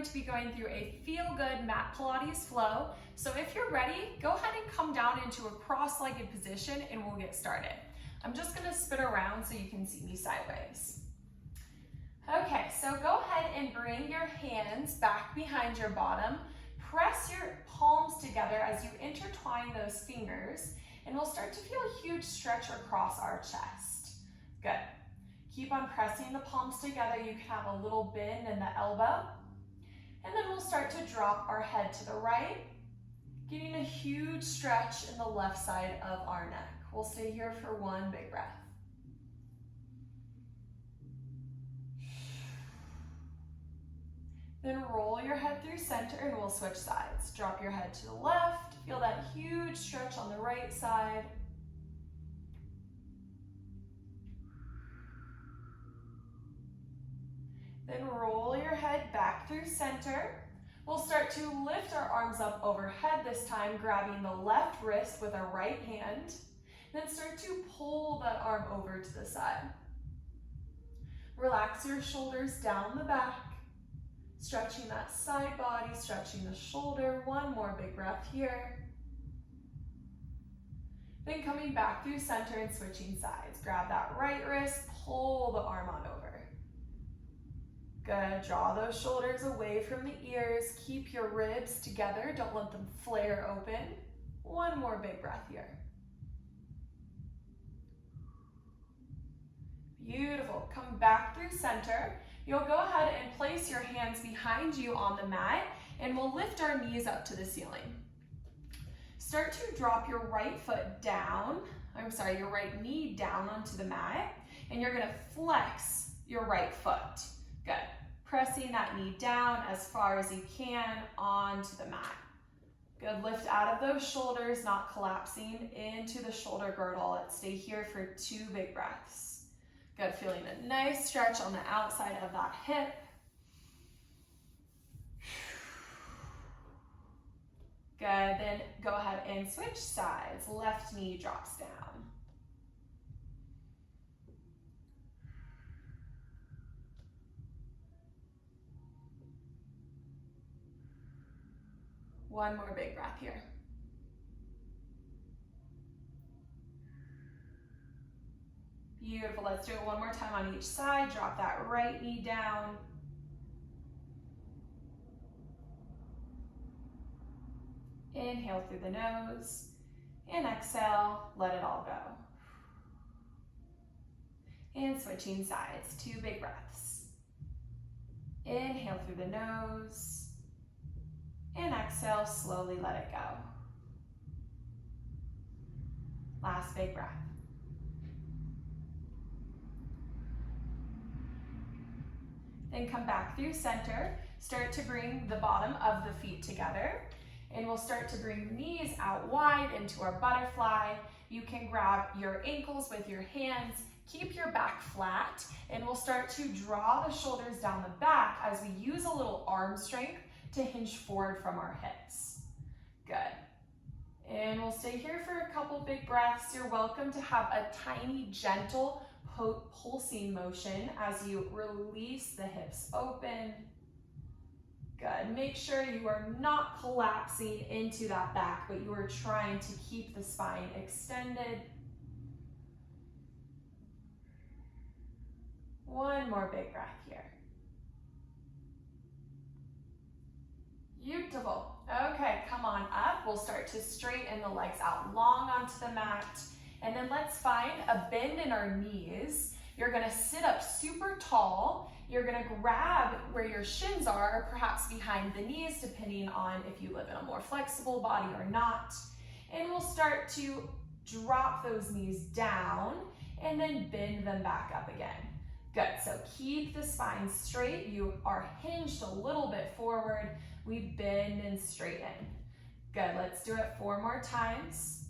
going to be going through a feel-good Mat Pilates flow. So if you're ready, go ahead and come down into a cross-legged position and we'll get started. I'm just gonna spin around so you can see me sideways. Okay, so go ahead and bring your hands back behind your bottom. Press your palms together as you intertwine those fingers, and we'll start to feel a huge stretch across our chest. Good. Keep on pressing the palms together. You can have a little bend in the elbow. And then we'll start to drop our head to the right, getting a huge stretch in the left side of our neck. We'll stay here for one big breath. Then roll your head through center and we'll switch sides. Drop your head to the left. Feel that huge stretch on the right side. Then roll your head back through center. We'll start to lift our arms up overhead this time, grabbing the left wrist with our right hand. Then start to pull that arm over to the side. Relax your shoulders down the back, stretching that side body, stretching the shoulder. One more big breath here. Then coming back through center and switching sides. Grab that right wrist, pull the arm on over. Good, draw those shoulders away from the ears. Keep your ribs together, don't let them flare open. One more big breath here. Beautiful, come back through center. You'll go ahead and place your hands behind you on the mat, and we'll lift our knees up to the ceiling. Start to drop your right foot down, your right knee down onto the mat, and you're gonna flex your right foot. Good. Pressing that knee down as far as you can onto the mat. Good. Lift out of those shoulders, not collapsing into the shoulder girdle. Let's stay here for two big breaths. Good. Feeling a nice stretch on the outside of that hip. Good. Then go ahead and switch sides. Left knee drops down. One more big breath here. Beautiful, let's do it one more time on each side. Drop that right knee down. Inhale through the nose, and exhale, let it all go. And switching sides, two big breaths. Inhale through the nose, and exhale, slowly let it go. Last big breath. Then come back through center. Start to bring the bottom of the feet together. And we'll start to bring knees out wide into our butterfly. You can grab your ankles with your hands. Keep your back flat. And we'll start to draw the shoulders down the back as we use a little arm strength to hinge forward from our hips. Good. And we'll stay here for a couple big breaths. You're welcome to have a tiny, gentle pulsing motion as you release the hips open. Good. Make sure you are not collapsing into that back, but you are trying to keep the spine extended. One more big breath here. Beautiful. Okay, come on up. We'll start to straighten the legs out long onto the mat. And then let's find a bend in our knees. You're gonna sit up super tall. You're gonna grab where your shins are, or perhaps behind the knees, depending on if you live in a more flexible body or not. And we'll start to drop those knees down and then bend them back up again. Good, so keep the spine straight. You are hinged a little bit forward. We bend and straighten. Good, let's do it 4 more times.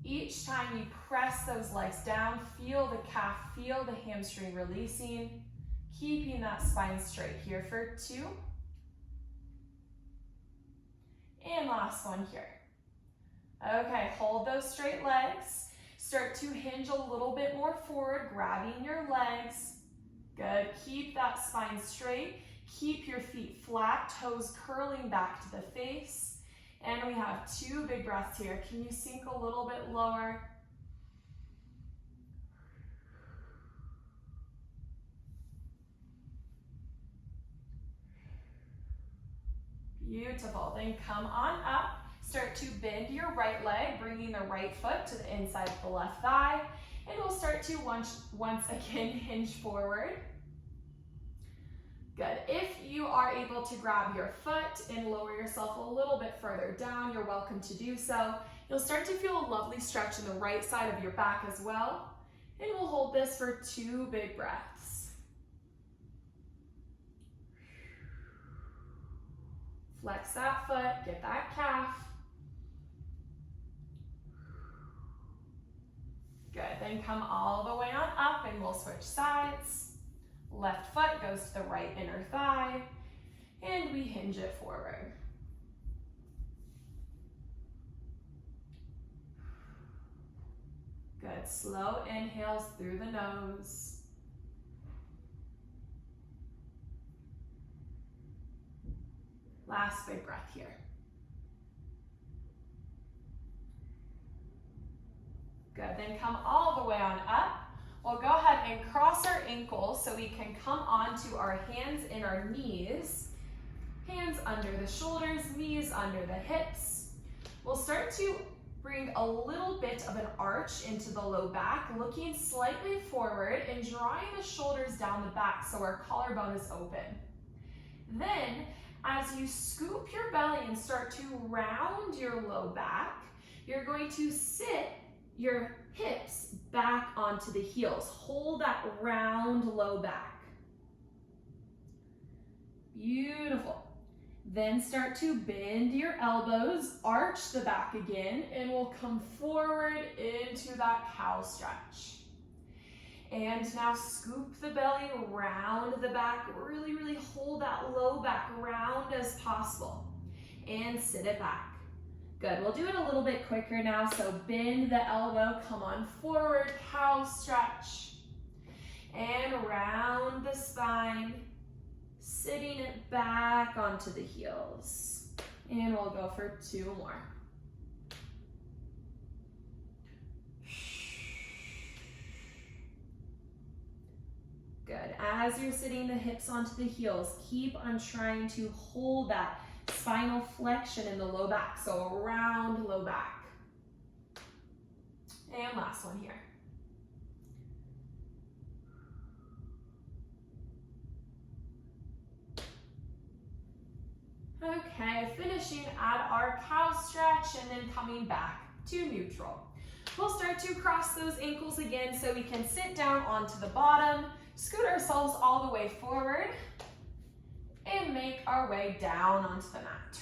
Each time you press those legs down, feel the calf, feel the hamstring releasing, keeping that spine straight here for 2. And last one here. Okay, hold those straight legs. Start to hinge a little bit more forward, grabbing your legs. Good, keep that spine straight. Keep your feet flat, toes curling back to the face. And we have 2 big breaths here. Can you sink a little bit lower? Beautiful. Then come on up. Start to bend your right leg, bringing the right foot to the inside of the left thigh. And we'll start to once again hinge forward. Good. If you are able to grab your foot and lower yourself a little bit further down, you're welcome to do so. You'll start to feel a lovely stretch in the right side of your back as well. And we'll hold this for 2 big breaths. Flex that foot, get that calf. Good, then come all the way on up and we'll switch sides. Left foot goes to the right inner thigh and we hinge it forward. Good, slow inhales through the nose. Last big breath here. Good, then come all the way on up. We'll go ahead and cross our ankles so we can come onto our hands and our knees. Hands under the shoulders, knees under the hips. We'll start to bring a little bit of an arch into the low back, looking slightly forward and drawing the shoulders down the back so our collarbone is open. Then, as you scoop your belly and start to round your low back, you're going to sit your hips back onto the heels. Hold that round low back. Beautiful. Then start to bend your elbows, arch the back again, and we'll come forward into that cow stretch. And now scoop the belly around the back. Really hold that low back round as possible. And sit it back. Good, we'll do it a little bit quicker now. So bend the elbow, come on forward, cow stretch. And round the spine, sitting it back onto the heels. And we'll go for 2 more. Good, as you're sitting the hips onto the heels, keep on trying to hold that spinal flexion in the low back, so around low back. And last one here. Okay, finishing at our cow stretch and then coming back to neutral. We'll start to cross those ankles again so we can sit down onto the bottom, scoot ourselves all the way forward, and make our way down onto the mat.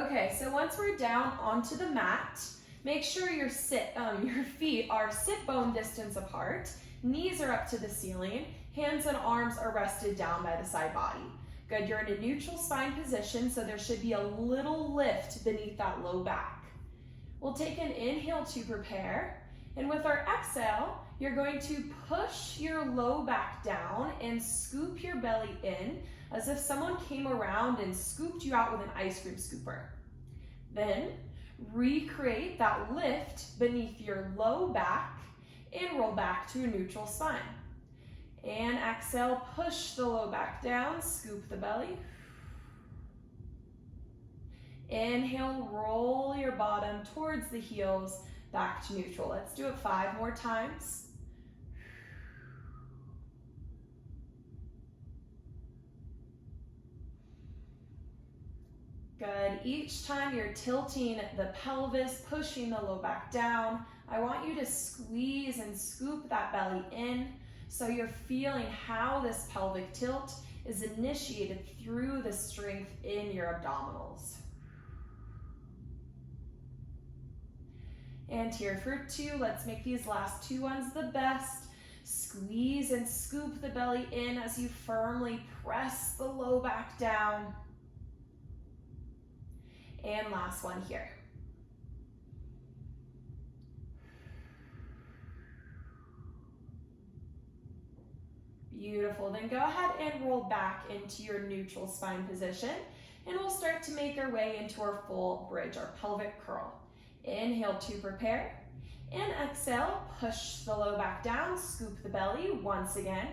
Okay, so once we're down onto the mat, make sure your feet are sit bone distance apart, knees are up to the ceiling, hands and arms are rested down by the side body. Good, you're in a neutral spine position, so there should be a little lift beneath that low back. We'll take an inhale to prepare, and with our exhale, you're going to push your low back down and scoop your belly in as if someone came around and scooped you out with an ice cream scooper. Then recreate that lift beneath your low back and roll back to a neutral spine. And exhale, push the low back down, scoop the belly. Inhale, roll your bottom towards the heels, back to neutral. Let's do it 5 more times. Good. Each time you're tilting the pelvis, pushing the low back down, I want you to squeeze and scoop that belly in so you're feeling how this pelvic tilt is initiated through the strength in your abdominals. And here for 2, let's make these last 2 ones the best. Squeeze and scoop the belly in as you firmly press the low back down. And last one here. Beautiful. Then go ahead and roll back into your neutral spine position, and we'll start to make our way into our full bridge, our pelvic curl. Inhale to prepare, and exhale, push the low back down, scoop the belly once again.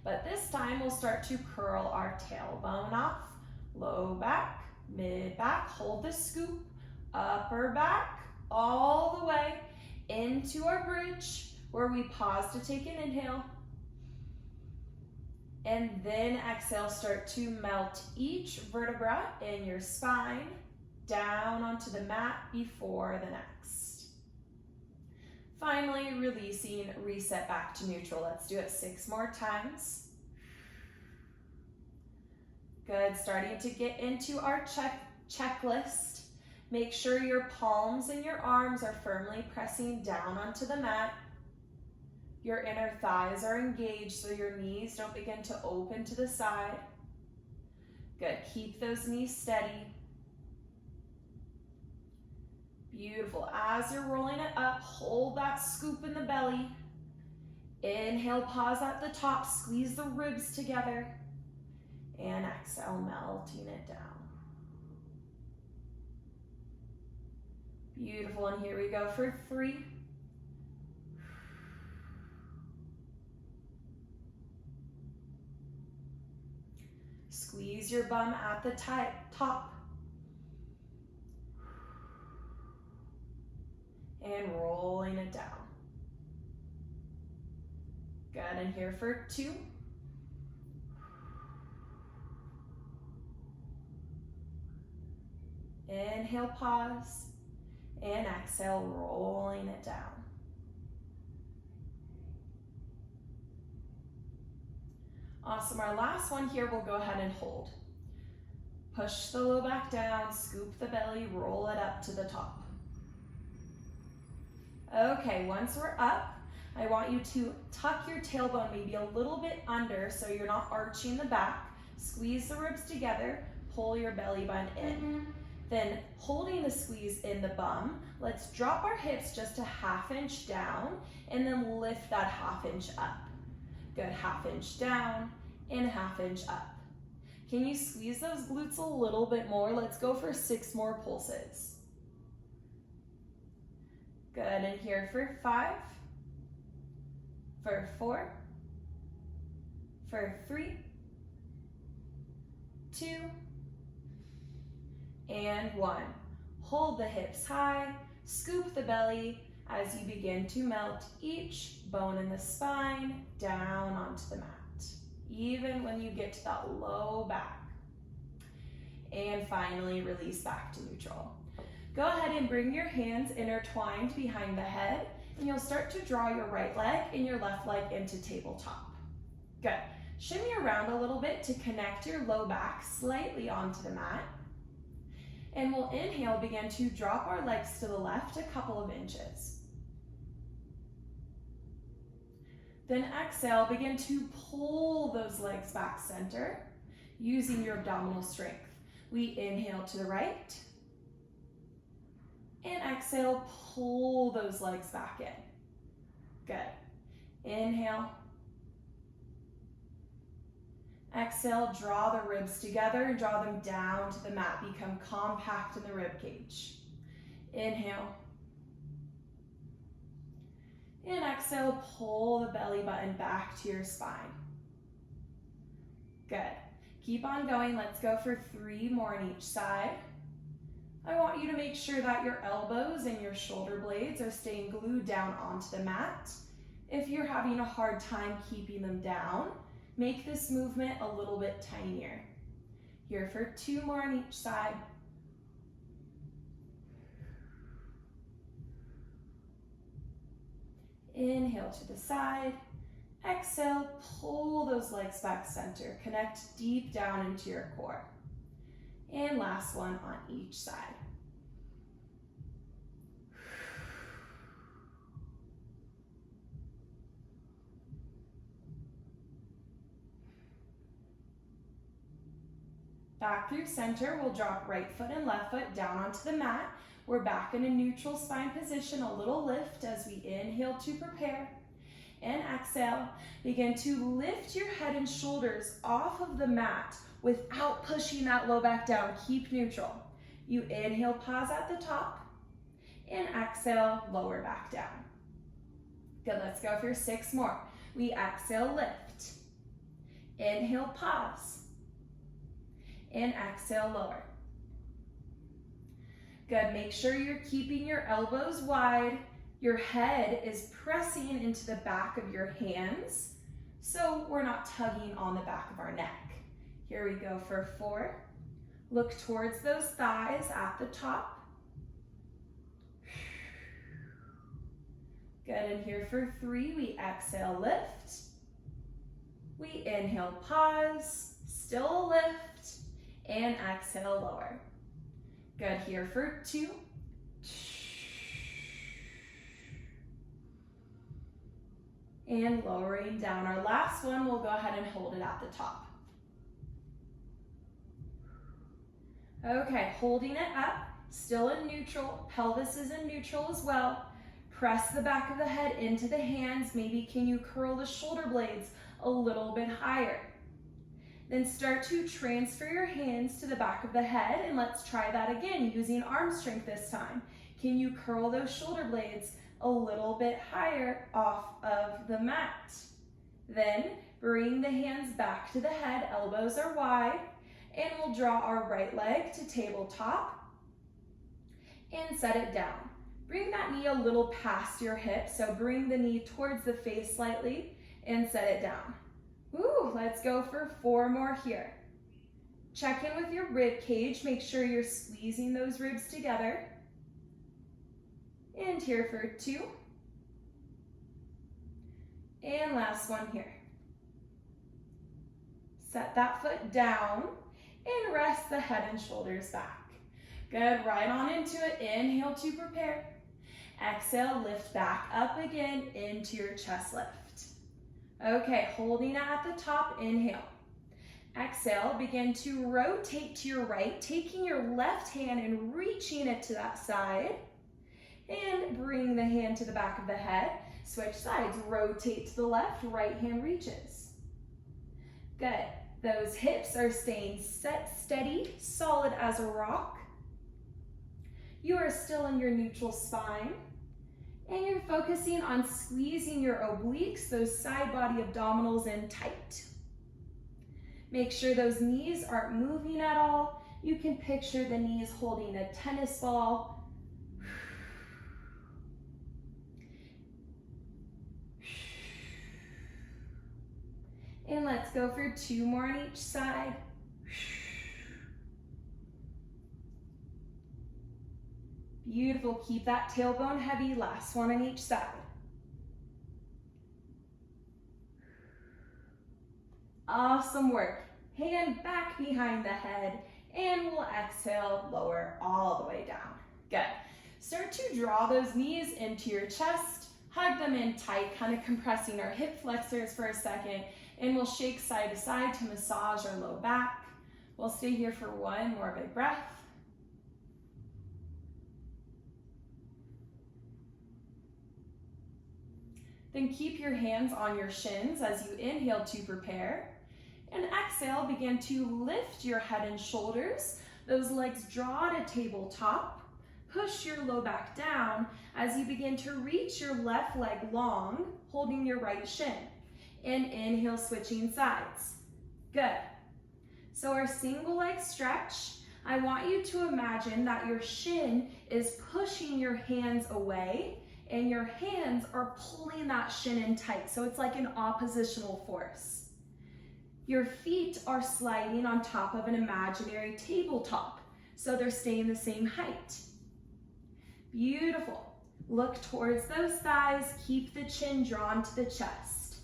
But this time we'll start to curl our tailbone off, low back, mid back, hold the scoop, upper back, all the way into our bridge, where we pause to take an inhale. And then exhale, start to melt each vertebra in your spine down onto the mat before the next. Finally, releasing, reset back to neutral. Let's do it 6 more times. Good, starting to get into our checklist. Make sure your palms and your arms are firmly pressing down onto the mat. Your inner thighs are engaged so your knees don't begin to open to the side. Good, keep those knees steady. Beautiful. As you're rolling it up, hold that scoop in the belly. Inhale, pause at the top, squeeze the ribs together. And exhale, melting it down. Beautiful, and here we go for 3. Squeeze your bum at the top. And rolling it down. Good, and here for 2. Inhale, pause, and exhale, rolling it down. Awesome, our last one here, we'll go ahead and hold. Push the low back down, scoop the belly, roll it up to the top. Okay, once we're up, I want you to tuck your tailbone maybe a little bit under so you're not arching the back. Squeeze the ribs together, pull your belly button in. Then holding the squeeze in the bum, let's drop our hips just a 1/2 inch down and then lift that 1/2 inch up. Good, 1/2 inch down and 1/2 inch up. Can you squeeze those glutes a little bit more? Let's go for 6 more pulses. Good, and here for 5, for 4, for 3, 2, and 1. Hold the hips high, scoop the belly as you begin to melt each bone in the spine down onto the mat, even when you get to that low back. And finally, release back to neutral. Go ahead and bring your hands intertwined behind the head, and you'll start to draw your right leg and your left leg into tabletop. Good. Shimmy around a little bit to connect your low back slightly onto the mat. And we'll inhale, begin to drop our legs to the left a couple of inches. Then exhale, begin to pull those legs back center using your abdominal strength. We inhale to the right. And exhale, pull those legs back in. Good. Inhale. Exhale, draw the ribs together and draw them down to the mat. Become compact in the rib cage. Inhale. And exhale, pull the belly button back to your spine. Good. Keep on going. Let's go for 3 more on each side. I want you to make sure that your elbows and your shoulder blades are staying glued down onto the mat. If you're having a hard time keeping them down, make this movement a little bit tinier. Here for 2 more on each side. Inhale to the side. Exhale, pull those legs back center. Connect deep down into your core. And last one on each side. Back through center, we'll drop right foot and left foot down onto the mat. We're back in a neutral spine position, a little lift as we inhale to prepare. and exhale. Begin to lift your head and shoulders off of the mat without pushing that low back down. Keep neutral. You inhale, pause at the top, and exhale, lower back down. Good, let's go for 6 more. We exhale, lift. Inhale, pause. And exhale, lower. Good, make sure you're keeping your elbows wide. Your head is pressing into the back of your hands, so we're not tugging on the back of our neck. Here we go for 4. Look towards those thighs at the top. Good, and here for 3, we exhale, lift. We inhale, pause, still lift, and exhale, lower. Good, here for 2. And lowering down. Our last one, we'll go ahead and hold it at the top. Okay, holding it up, still in neutral. Pelvis is in neutral as well. Press the back of the head into the hands. Maybe can you curl the shoulder blades a little bit higher? Then start to transfer your hands to the back of the head, and let's try that again using arm strength this time. Can you curl those shoulder blades a little bit higher off of the mat? Then bring the hands back to the head, elbows are wide, and we'll draw our right leg to tabletop and set it down. Bring that knee a little past your hip, so bring the knee towards the face slightly and set it down. Ooh, let's go for 4 more here. Check in with your rib cage, make sure you're squeezing those ribs together. And here for 2. And last one here. Set that foot down and rest the head and shoulders back. Good, right on into it. Inhale to prepare. Exhale, lift back up again into your chest lift. Okay, holding it at the top, inhale. Exhale, begin to rotate to your right, taking your left hand and reaching it to that side. And bring the hand to the back of the head. Switch sides, rotate to the left, right hand reaches. Good. Those hips are staying set, steady, solid as a rock. You are still in your neutral spine. And you're focusing on squeezing your obliques, those side body abdominals in tight. Make sure those knees aren't moving at all. You can picture the knees holding a tennis ball. And let's go for 2 more on each side. Beautiful, keep that tailbone heavy. Last one on each side. Awesome work. Hand back behind the head, and we'll exhale, lower all the way down. Good. Start to draw those knees into your chest, hug them in tight, kind of compressing our hip flexors for a second, and we'll shake side to side to massage our low back. We'll stay here for 1 more big breath. Then keep your hands on your shins as you inhale to prepare. And exhale, begin to lift your head and shoulders. Those legs draw to tabletop. Push your low back down as you begin to reach your left leg long, holding your right shin. And inhale, switching sides. Good. So our single leg stretch, I want you to imagine that your shin is pushing your hands away and your hands are pulling that shin in tight. So it's like an oppositional force. Your feet are sliding on top of an imaginary tabletop, so they're staying the same height. Beautiful. Look towards those thighs, keep the chin drawn to the chest.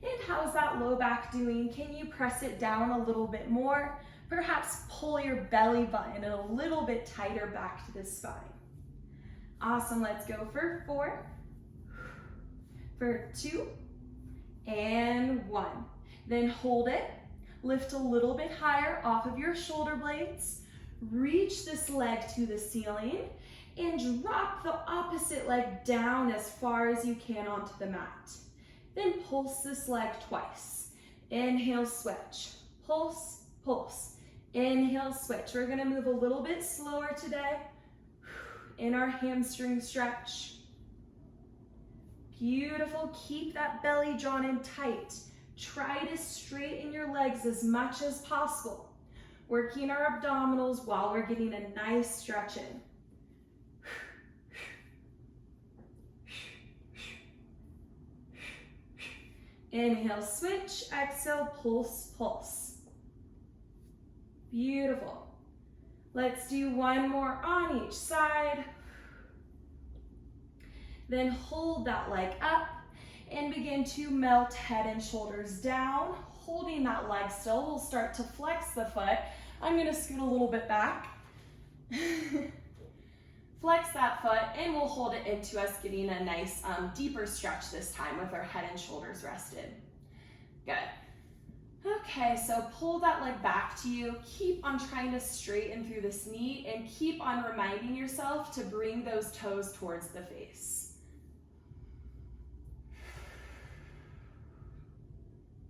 And how's that low back doing? Can you press it down a little bit more? Perhaps pull your belly button a little bit tighter back to the spine. Awesome, let's go for 4, for 2, and 1. Then hold it, lift a little bit higher off of your shoulder blades, reach this leg to the ceiling, and drop the opposite leg down as far as you can onto the mat. Then pulse this leg twice. Inhale, switch. Pulse, pulse. Inhale, switch. We're gonna move a little bit slower today in our hamstring stretch. Beautiful, keep that belly drawn in tight. Try to straighten your legs as much as possible. Working our abdominals while we're getting a nice stretch in. Inhale, switch, exhale, pulse, pulse. Beautiful. Let's do one more on each side. Then hold that leg up and begin to melt head and shoulders down. Holding that leg still, we'll start to flex the foot. I'm gonna scoot a little bit back. Flex that foot and we'll hold it into us getting a nice deeper stretch this time with our head and shoulders rested. Good. Okay, so pull that leg back to you. Keep on trying to straighten through this knee and keep on reminding yourself to bring those toes towards the face.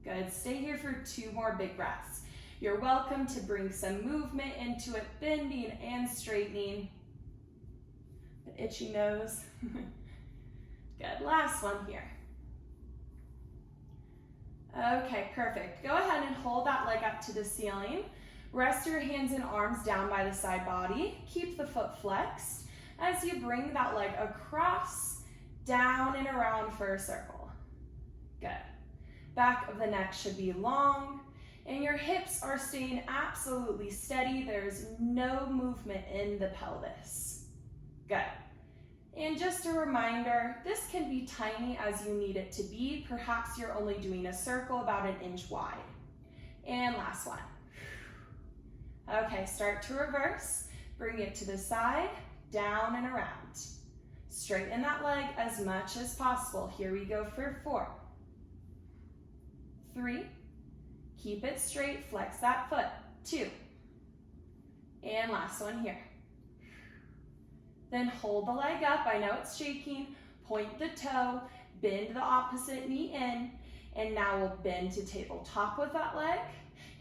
Good, stay here for 2 more big breaths. You're welcome to bring some movement into it, bending and straightening. The itchy nose. Good, last one here. Okay, perfect. Go ahead and hold that leg up to the ceiling. Rest your hands and arms down by the side body. Keep the foot flexed as you bring that leg across, down and around for a circle. Good. Back of the neck should be long and your hips are staying absolutely steady. There's no movement in the pelvis. Good. And just a reminder, this can be tiny as you need it to be. Perhaps you're only doing a circle about 1 inch wide. And last one. Okay, start to reverse. Bring it to the side, down and around. Straighten that leg as much as possible. Here we go for 4, 3, keep it straight, flex that foot, 2, and last one here. Then hold the leg up, I know it's shaking, point the toe, bend the opposite knee in, and now we'll bend to tabletop with that leg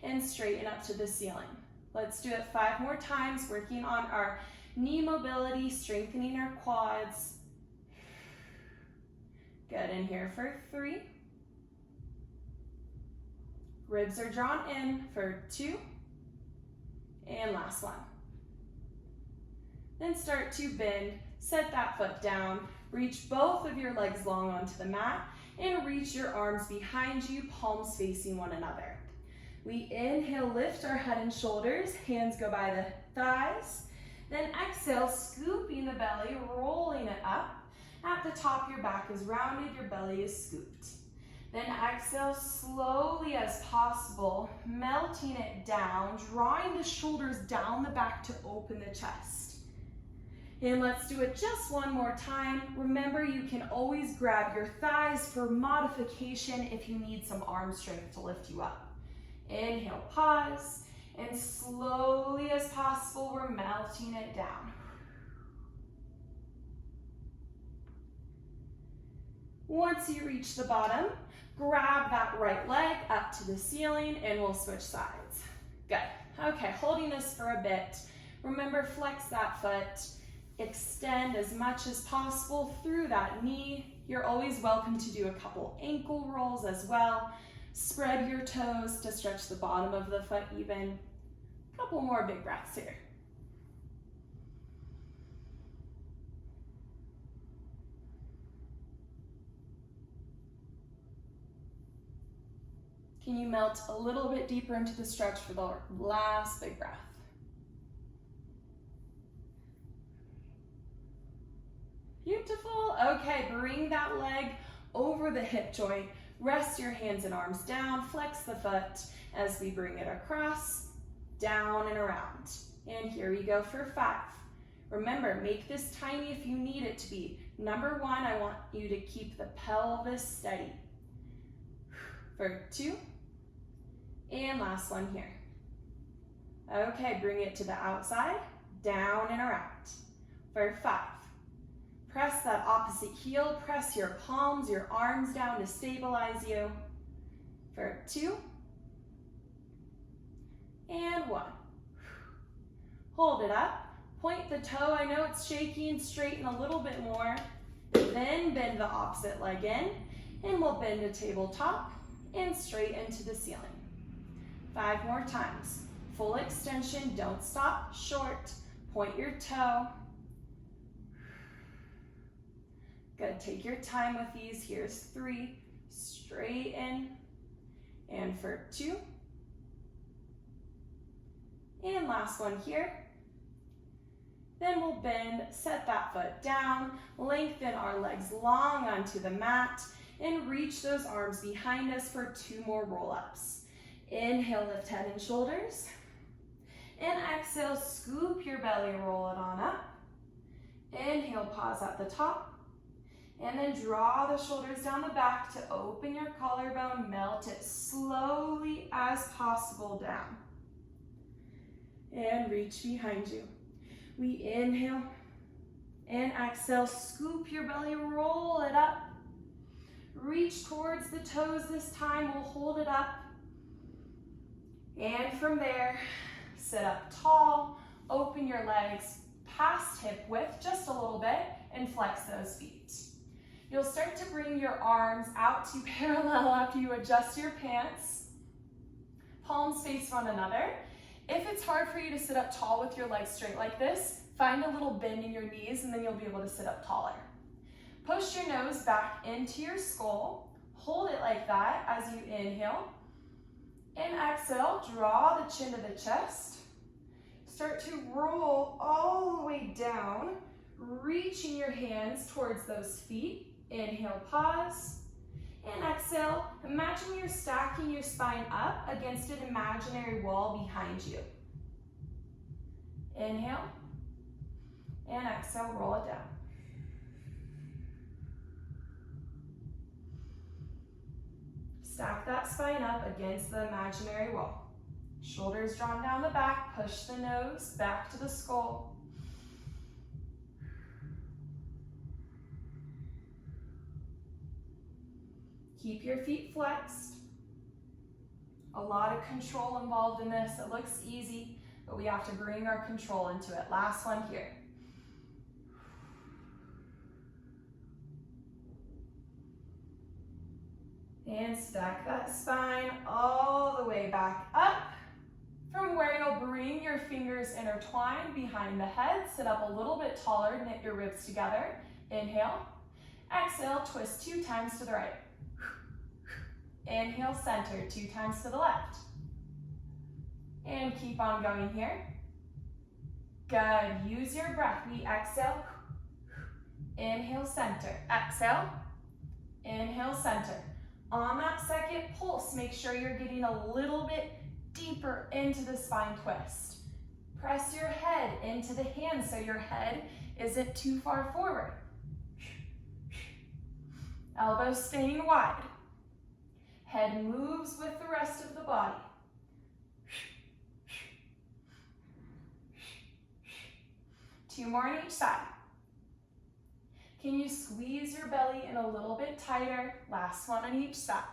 and straighten up to the ceiling. Let's do it 5 more times, working on our knee mobility, strengthening our quads. Good, in here for 3. Ribs are drawn in for 2, and last one. Then start to bend, set that foot down, reach both of your legs long onto the mat, and reach your arms behind you, palms facing one another. We inhale, lift our head and shoulders, hands go by the thighs. Then exhale, scooping the belly, rolling it up. At the top, your back is rounded, your belly is scooped. Then exhale slowly as possible, melting it down, drawing the shoulders down the back to open the chest. And let's do it just one more time. Remember, you can always grab your thighs for modification if you need some arm strength to lift you up. Inhale, pause, and slowly as possible, we're melting it down. Once you reach the bottom, grab that right leg up to the ceiling and we'll switch sides. Good. Okay, holding this for a bit. Remember, flex that foot. Extend as much as possible through that knee. You're always welcome to do a couple ankle rolls as well. Spread your toes to stretch the bottom of the foot even. A couple more big breaths here. Can you melt a little bit deeper into the stretch for the last big breath? Beautiful. Okay, bring that leg over the hip joint. Rest your hands and arms down. Flex the foot as we bring it across, down and around. And here we go for 5. Remember, make this tiny if you need it to be. Number 1, I want you to keep the pelvis steady. For 2, and last one here. Okay, bring it to the outside, down and around. for 5. Press that opposite heel, press your palms, your arms down to stabilize you. For 2. And 1. Hold it up. Point the toe. I know it's shaky and straighten a little bit more. Then bend the opposite leg in, and we'll bend to tabletop and straight into the ceiling. 5 more times. Full extension, don't stop, short. Point your toe. Good, take your time with these. Here's 3, straighten, and for 2. And last one here. Then we'll bend, set that foot down, lengthen our legs long onto the mat, and reach those arms behind us for 2 more roll-ups. Inhale, lift head and shoulders. And exhale, scoop your belly, roll it on up. Inhale, pause at the top. And then draw the shoulders down the back to open your collarbone, melt it slowly as possible down. And reach behind you. We inhale and exhale, scoop your belly, roll it up. Reach towards the toes this time, we'll hold it up. And from there, sit up tall, open your legs past hip width just a little bit and flex those feet. You'll start to bring your arms out to parallel after you adjust your pants. Palms face one another. If it's hard for you to sit up tall with your legs straight like this, find a little bend in your knees and then you'll be able to sit up taller. Push your nose back into your skull. Hold it like that as you inhale. And exhale, draw the chin to the chest. Start to roll all the way down, reaching your hands towards those feet. Inhale, pause. And exhale, imagine you're stacking your spine up against an imaginary wall behind you. Inhale, and exhale, roll it down. Stack that spine up against the imaginary wall. Shoulders drawn down the back, push the nose back to the skull. Keep your feet flexed. A lot of control involved in this. It looks easy, but we have to bring our control into it. Last one here. And stack that spine all the way back up. From where you'll bring your fingers intertwined behind the head. Sit up a little bit taller, knit your ribs together. Inhale. Exhale, twist 2 times to the right. Inhale, center, 2 times to the left. And keep on going here. Good, use your breath. We exhale, inhale, center. Exhale, inhale, center. On that second pulse, make sure you're getting a little bit deeper into the spine twist. Press your head into the hands so your head isn't too far forward. Elbows staying wide. Head moves with the rest of the body. 2 more on each side. Can you squeeze your belly in a little bit tighter? Last one on each side.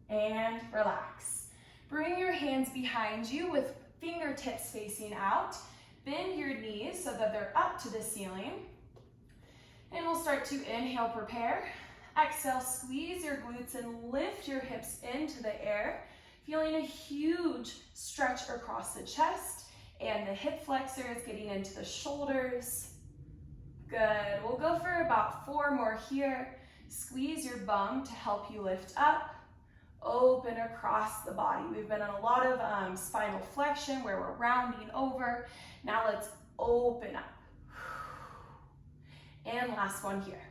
And relax. Bring your hands behind you with fingertips facing out. Bend your knees so that they're up to the ceiling. And we'll start to inhale, prepare. Exhale, squeeze your glutes and lift your hips into the air, feeling a huge stretch across the chest and the hip flexors getting into the shoulders. Good, we'll go for about 4 more here. Squeeze your bum to help you lift up. Open across the body. We've been in a lot of spinal flexion where we're rounding over. Now let's open up. And last one here.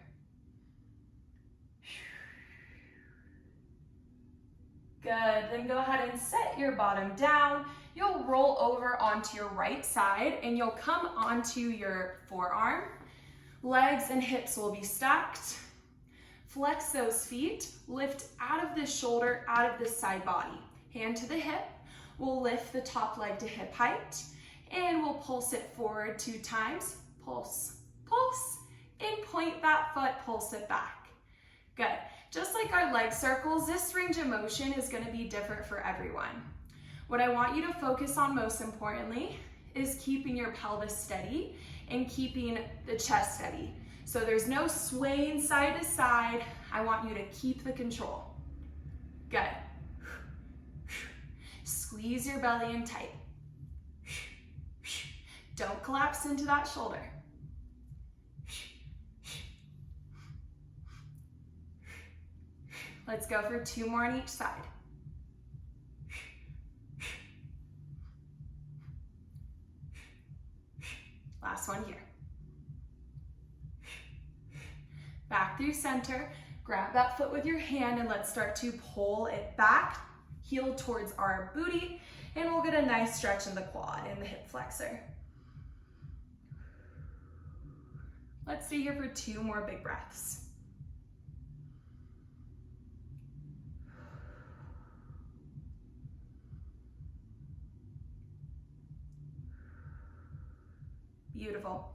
Good, then go ahead and set your bottom down. You'll roll over onto your right side and you'll come onto your forearm. Legs and hips will be stacked. Flex those feet, lift out of the shoulder, out of the side body. Hand to the hip, we'll lift the top leg to hip height. And we'll pulse it forward 2 times. Pulse, pulse, and point that foot, pulse it back. Good. Just like our leg circles, this range of motion is going to be different for everyone. What I want you to focus on most importantly is keeping your pelvis steady and keeping the chest steady. So there's no swaying side to side. I want you to keep the control. Good. Squeeze your belly in tight. Don't collapse into that shoulder. Let's go for 2 more on each side. Last one here. Back through center. Grab that foot with your hand and let's start to pull it back, heel towards our booty, and we'll get a nice stretch in the quad and the hip flexor. Let's stay here for 2 more big breaths. Beautiful.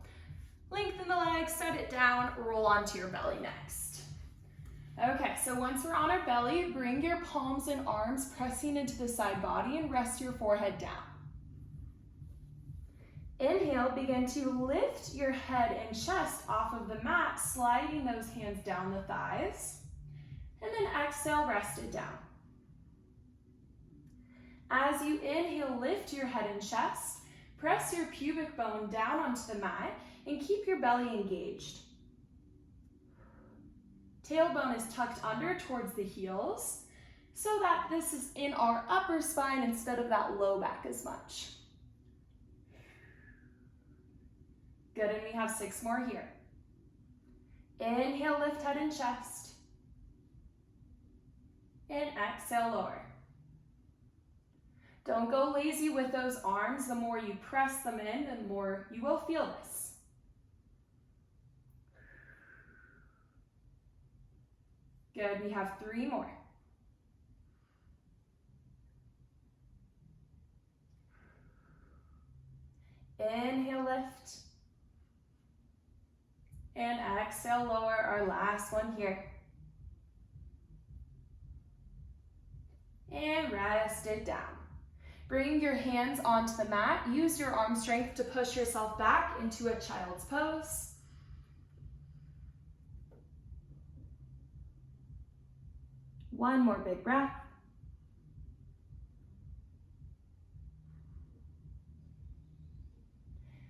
Lengthen the legs, set it down, roll onto your belly next. Okay, so once we're on our belly, bring your palms and arms pressing into the side body and rest your forehead down. Inhale, begin to lift your head and chest off of the mat, sliding those hands down the thighs. And then exhale, rest it down. As you inhale, lift your head and chest. Press your pubic bone down onto the mat and keep your belly engaged. Tailbone is tucked under towards the heels so that this is in our upper spine instead of that low back as much. Good, and we have 6 more here. Inhale, lift head and chest. And exhale, lower. Don't go lazy with those arms. The more you press them in, the more you will feel this. Good, we have 3 more. Inhale, lift. And exhale, lower. Our last one here. And rest it down. Bring your hands onto the mat. Use your arm strength to push yourself back into a child's pose. One more big breath.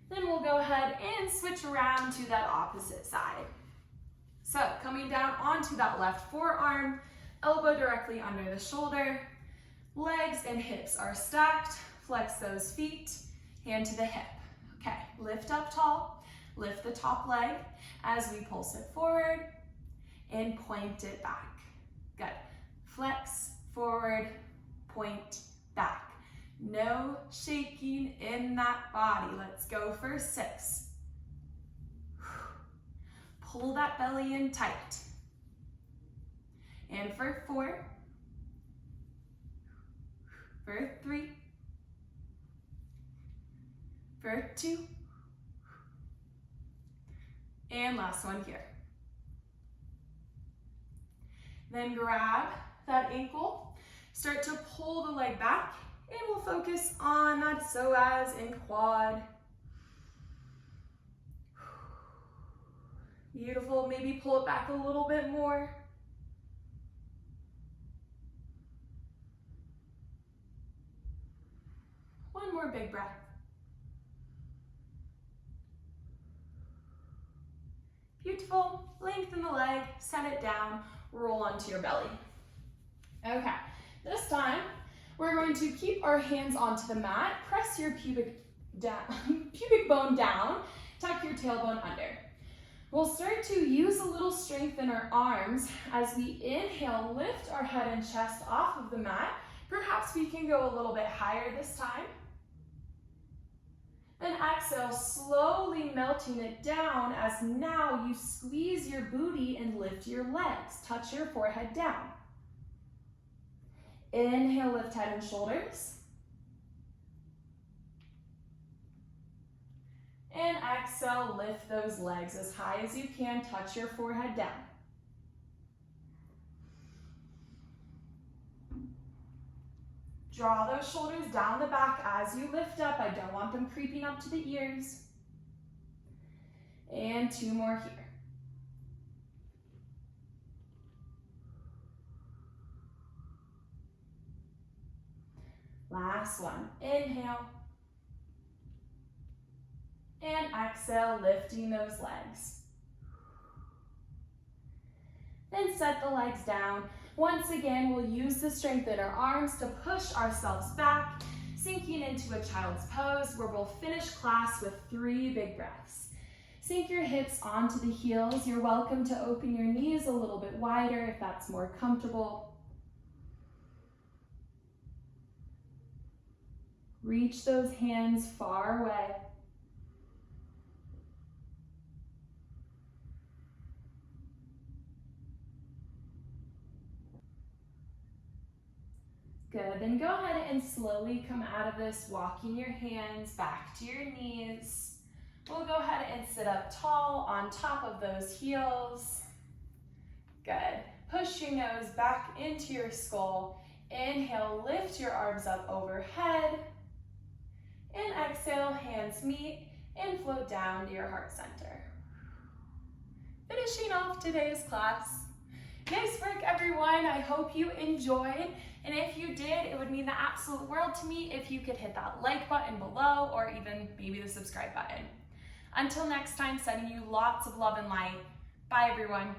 Then we'll go ahead and switch around to that opposite side. So coming down onto that left forearm, elbow directly under the shoulder. Legs and hips are stacked. Flex those feet, hand to the hip. Okay, lift up tall, lift the top leg as we pulse it forward and point it back. Good. Flex, forward, point, back. No shaking in that body. Let's go for 6. Pull that belly in tight. And for 4. For 3, for 2, and last one here. Then grab that ankle, start to pull the leg back, and we'll focus on that psoas and quad. Beautiful, maybe pull it back a little bit more. One more big breath. Beautiful. Lengthen the leg, set it down, roll onto your belly. Okay, this time we're going to keep our hands onto the mat, press your pubic bone down, tuck your tailbone under. We'll start to use a little strength in our arms as we inhale, lift our head and chest off of the mat. Perhaps we can go a little bit higher this time. Then exhale, slowly melting it down as now you squeeze your booty and lift your legs. Touch your forehead down. Inhale, lift head and shoulders. exhale, lift those legs as high as you can, touch your forehead down. Draw those shoulders down the back as you lift up. I don't want them creeping up to the ears. And 2 more here. Last one. Inhale. And exhale, lifting those legs. Then set the legs down. Once again, we'll use the strength in our arms to push ourselves back, sinking into a child's pose where we'll finish class with 3 big breaths. Sink your hips onto the heels. You're welcome to open your knees a little bit wider if that's more comfortable. Reach those hands far away. Good, then go ahead and slowly come out of this, walking your hands back to your knees. We'll go ahead and sit up tall on top of those heels. Good, push your nose back into your skull. Inhale, lift your arms up overhead. And exhale, hands meet and float down to your heart center. Finishing off today's class. Nice work, everyone. I hope you enjoyed. And if you did, it would mean the absolute world to me if you could hit that like button below or even maybe the subscribe button. Until next time, sending you lots of love and light. Bye, everyone.